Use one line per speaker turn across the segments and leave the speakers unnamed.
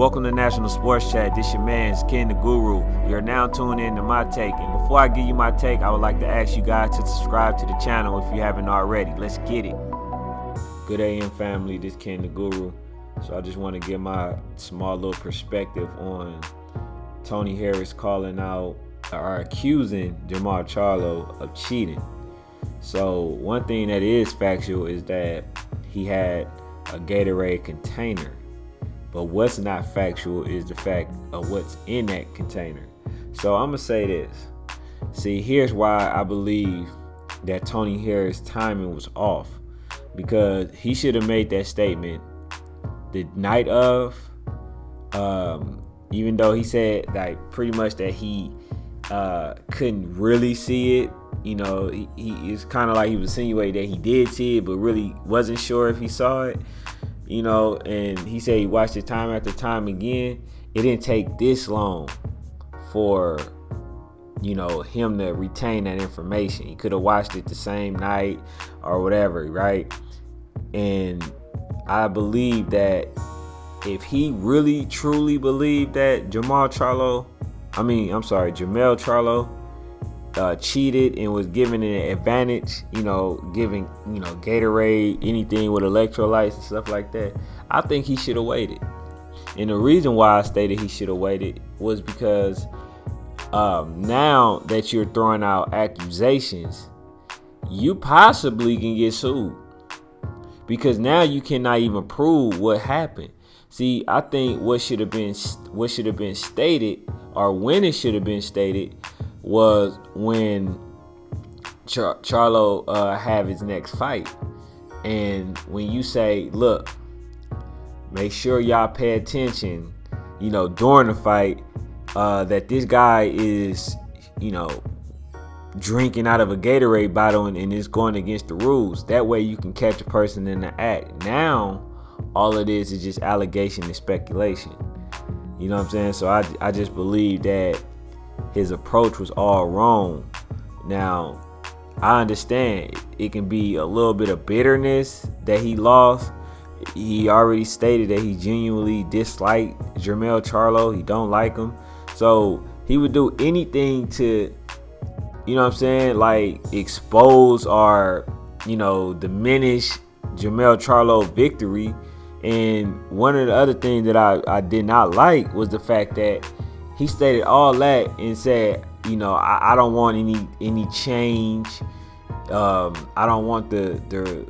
Welcome to National Sports Chat. This your man's Ken the Guru. You're now tuned in to my take. And before I give you my take, I would like to ask you guys to subscribe to the channel if you haven't already. Let's get it. Good AM family, this Ken the Guru. So I just want to give my small little perspective on Toni Harris calling out or accusing Jermell Charlo of cheating. So one thing that is factual is that he had a Gatorade container. But what's not factual is the fact of what's in that container. So I'm going to say this. See, here's why I believe that Toni Harris' timing was off. Because he should have made that statement the night of, even though he said like pretty much that he couldn't really see it. You know, it's kind of like he was insinuating that he did see it, but really wasn't sure if he saw it. You know, and he said he watched it time after time again. It didn't take this long for, you know, him to retain that information. He could have watched it the same night or whatever, right? And I believe that if he really truly believed that Jermell Charlo cheated and was given an advantage, you know, giving, you know, Gatorade, anything with electrolytes and stuff like that, I think he should have waited. And the reason why I stated he should have waited was because now that you're throwing out accusations, you possibly can get sued. Because now you cannot even prove what happened. See, I think what should have been stated, or when it should have been stated, was when Charlo have his next fight. And when you say, look, make sure y'all pay attention, you know, during the fight, that this guy is, you know, drinking out of a Gatorade bottle and it's going against the rules. That way you can catch a person in the act. Now, all it is just allegation and speculation. You know what I'm saying? So I just believe that his approach was all wrong. Now, I understand it can be a little bit of bitterness that he lost. He already stated that he genuinely disliked Jermell Charlo. He don't like him. So he would do anything to, you know what I'm saying, like expose or, you know, diminish Jermell Charlo's victory. And one of the other things that I did not like was the fact that he stated all that and said, you know, I don't want any change. I don't want the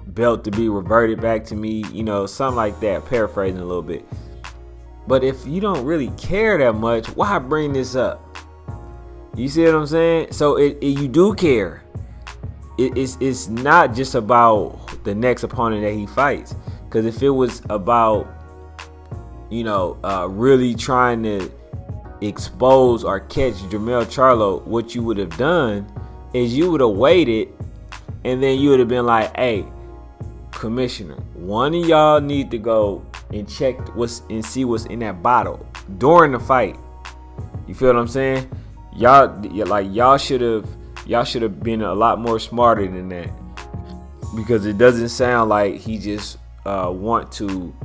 belt to be reverted back to me, you know, something like that, paraphrasing a little bit. But if you don't really care that much, why bring this up? You see what I'm saying? So you do care. It's not just about the next opponent that he fights. Because if it was about, you know, really trying to expose or catch Jermell Charlo, what you would have done is you would have waited, and then you would have been like, hey, Commissioner, one of y'all need to go and check see what's in that bottle during the fight. You feel what I'm saying? Y'all should have been a lot more smarter than that, because it doesn't sound like he just want to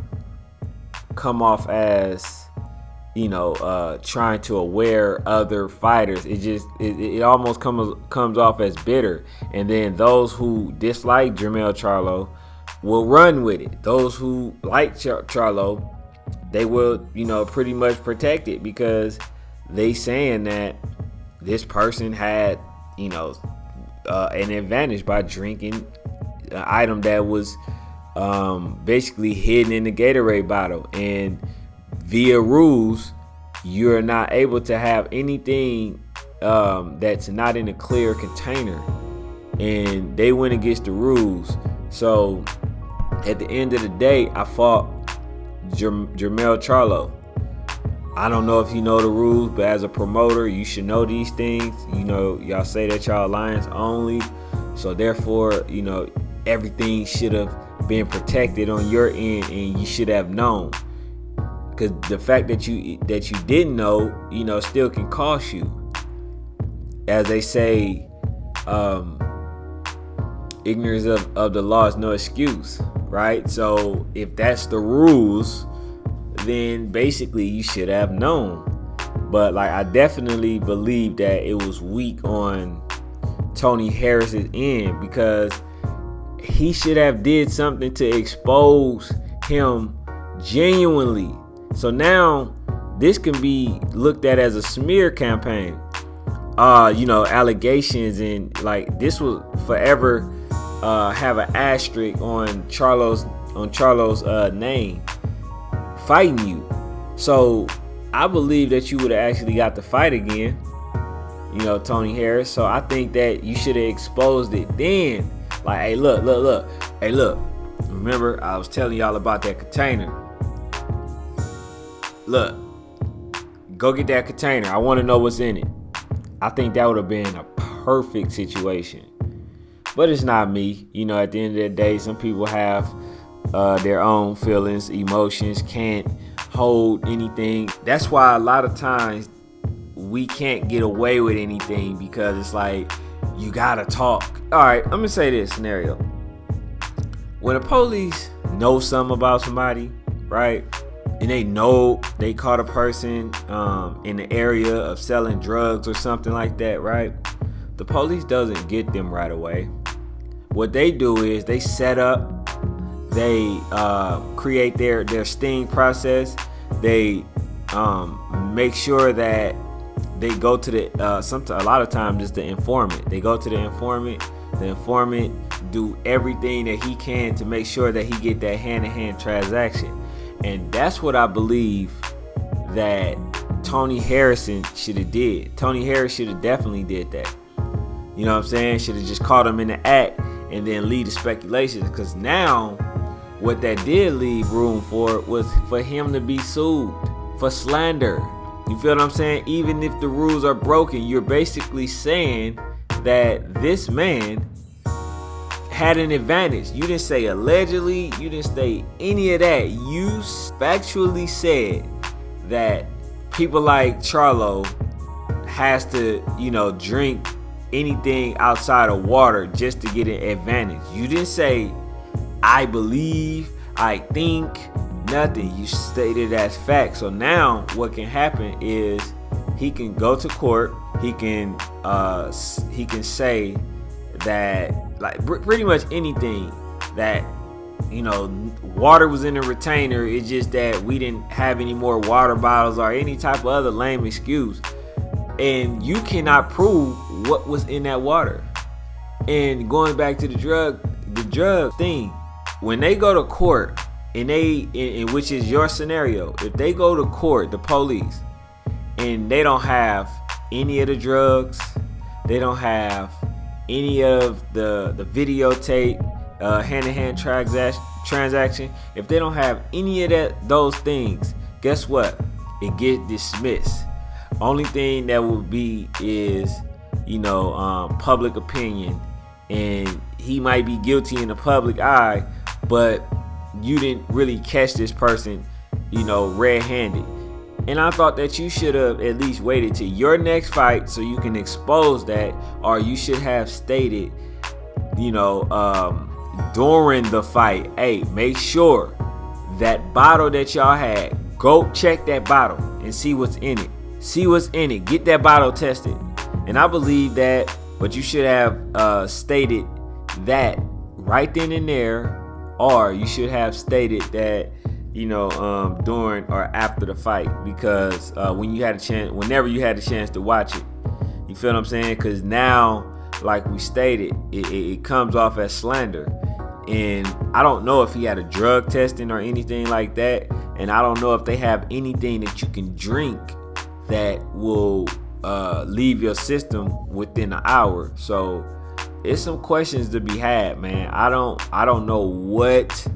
come off as, you know, trying to aware other fighters. It almost comes off as bitter. And then those who dislike Jermell Charlo will run with it. Those who like Charlo, they will, you know, pretty much protect it, because they saying that this person had, you know, an advantage by drinking an item that was basically hidden in the Gatorade bottle. And via rules, you're not able to have anything that's not in a clear container, and they went against the rules. So at the end of the day, I fought Jermell Charlo. I don't know if you know the rules, but as a promoter, you should know these things. You know, y'all say that y'all alliance only, so therefore, you know, everything should have been protected on your end, and you should have known. Because the fact that you didn't know, you know, still can cost you. As they say, ignorance of the law is no excuse, right? So if that's the rules, then basically you should have known. But like, I definitely believe that it was weak on Toni Harris's end, because he should have did something to expose him genuinely. So now this can be looked at as a smear campaign. Allegations, and like, this will forever have an asterisk on Charlo's name, fighting you. So I believe that you would have actually got to fight again, Toni Harris. So I think that you should have exposed it then. Like, hey, look. Hey, look. Remember, I was telling y'all about that container. Look, go get that container. I want to know what's in it. I think that would have been a perfect situation. But it's not me. At the end of the day, some people have their own feelings, emotions, can't hold anything. That's why a lot of times we can't get away with anything, because it's like, you gotta talk. All right, I'm gonna say this scenario. When the police know something about somebody, right, and they know they caught a person in the area of selling drugs or something like that, right, the police doesn't get them right away. What they do is they set up, they create their sting process. They make sure that they go to the a lot of times it's the informant. They go to the informant. The informant do everything that he can to make sure that he get that hand-to-hand transaction. And that's what I believe that Toni Harris should have did. Toni Harris should have definitely did that. You know what I'm saying? Should have just caught him in the act and then lead to speculations. Because now what that did leave room for was for him to be sued for slander. You feel what I'm saying? Even if the rules are broken, you're basically saying that this man had an advantage. You didn't say allegedly. You didn't say any of that. You factually said that people like Charlo has to, drink anything outside of water just to get an advantage. You didn't say, I believe, I think, nothing. You stated as fact. So now what can happen is he can go to court. He can say that, like, pretty much anything, that water was in the retainer. It's just that we didn't have any more water bottles or any type of other lame excuse, and you cannot prove what was in that water. And going back to the drug thing, when they go to court, and which is your scenario, if they go to court, the police, and they don't have any of the drugs, they don't have any of the videotape, hand-to-hand transaction, if they don't have any of those things, guess what? It gets dismissed. Only thing that would be is, public opinion, and he might be guilty in the public eye, but you didn't really catch this person, red-handed. And I thought that you should have at least waited to your next fight so you can expose that, or you should have stated, during the fight, hey, make sure that bottle that y'all had, go check that bottle and see what's in it. See what's in it. Get that bottle tested. And I believe that, but you should have stated that right then and there, or you should have stated that, during or after the fight, because whenever you had a chance to watch it, you feel what I'm saying? Because now, like we stated, it comes off as slander. And I don't know if he had a drug testing or anything like that. And I don't know if they have anything that you can drink that will leave your system within an hour. So it's some questions to be had, man. I don't know what's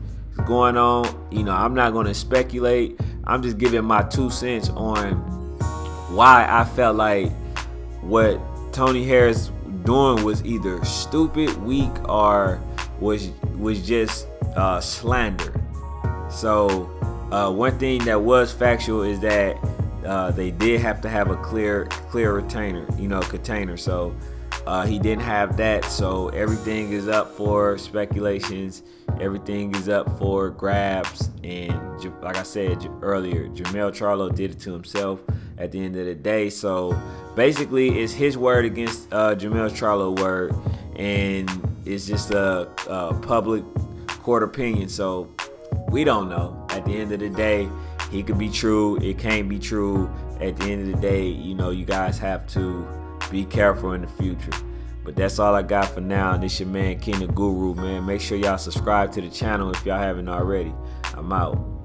going on. I'm not going to speculate. I'm just giving my 2 cents on why I felt like what Toni Harris doing was either stupid, weak, or was just slander. So one thing that was factual is that they did have to have a clear container. So He didn't have that, so everything is up for speculations. Everything is up for grabs. And like I said earlier, Jermell Charlo did it to himself at the end of the day. So basically, it's his word against Jermell Charlo's word, and it's just a public court opinion. So we don't know. At the end of the day, he could be true. It can't be true. At the end of the day, you guys have to be careful in the future. But that's all I got for now. And this your man, King the Guru, man. Make sure y'all subscribe to the channel if y'all haven't already. I'm out.